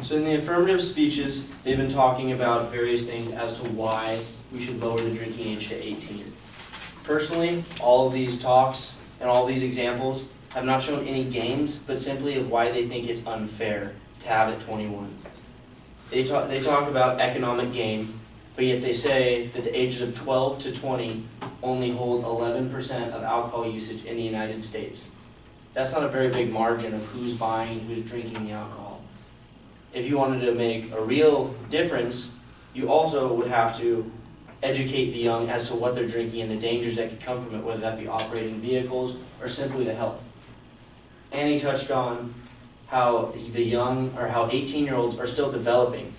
So in the affirmative speeches, they've been talking about various things as to why we should lower the drinking age to 18. Personally, all of these talks and all these examples have not shown any gains, but simply of why they think it's unfair to have it 21. They talk about economic gain, but yet they say that the ages of 12 to 20 only hold 11% of alcohol usage in the United States. That's not a very big margin of who's buying, who's drinking the alcohol. If you wanted to make a real difference, you also would have to educate the young as to what they're drinking and the dangers that could come from it, whether that be operating vehicles or simply the health. Annie touched on how the young, or how 18-year-olds are still developing.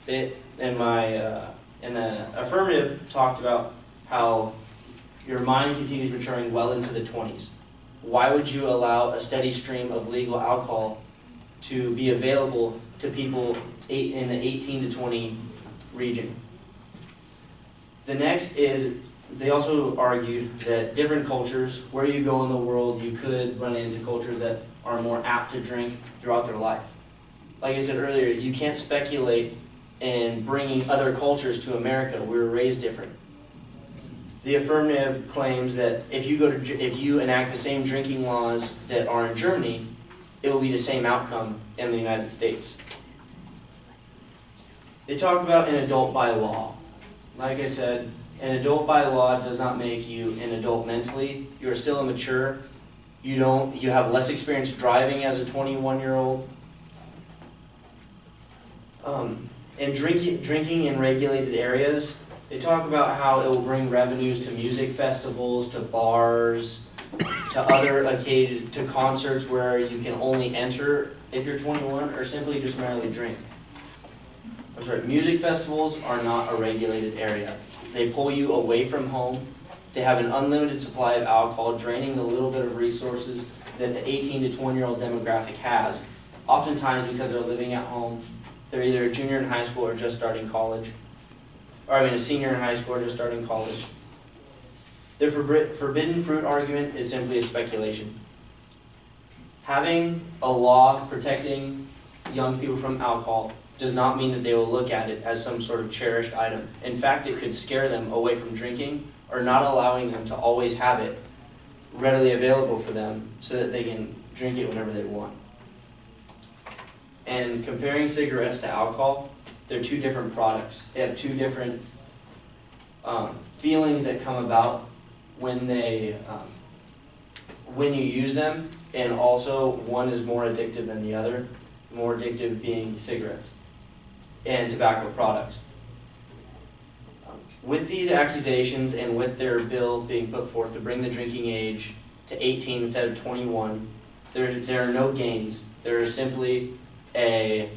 In the affirmative, talked about how your mind continues maturing well into the 20s. Why would you allow a steady stream of legal alcohol to be available to people in the 18 to 20 region? The next is, they also argued that different cultures, where you go in the world, you could run into cultures that are more apt to drink throughout their life. Like I said earlier, you can't speculate in bringing other cultures to America. We were raised different. The affirmative claims that if you enact the same drinking laws that are in Germany, it will be the same outcome in the United States. They talk about an adult by law. Like I said, an adult by law does not make you an adult mentally. You are still immature. You have less experience driving as a 21-year-old. And drinking in regulated areas, they talk about how it will bring revenues to music festivals, to bars, to other occasions, to concerts where you can only enter if you're 21 or simply just merely drink. I'm sorry, music festivals are not a regulated area. They pull you away from home. They have an unlimited supply of alcohol, draining the little bit of resources that the 18 to 20-year-old demographic has. Oftentimes because they're living at home, they're either a junior in high school or just starting college. A senior in high school or just starting college. Their forbidden fruit argument is simply a speculation. Having a law protecting young people from alcohol does not mean that they will look at it as some sort of cherished item. In fact, it could scare them away from drinking or not allowing them to always have it readily available for them so that they can drink it whenever they want. And comparing cigarettes to alcohol, they're two different products. They have two different feelings that come about when you use them, and also one is more addictive than the other, more addictive being cigarettes and tobacco products. With these accusations and with their bill being put forth to bring the drinking age to 18 instead of 21, there are no gains. There is simply a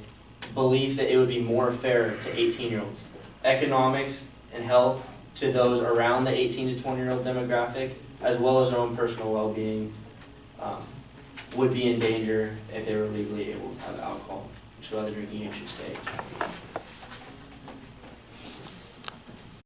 belief that it would be more fair to 18-year-olds. Economics and health to those around the 18 to 20-year-old demographic, as well as their own personal well-being, would be in danger if they were legally able to have alcohol, which is why the drinking age should stay.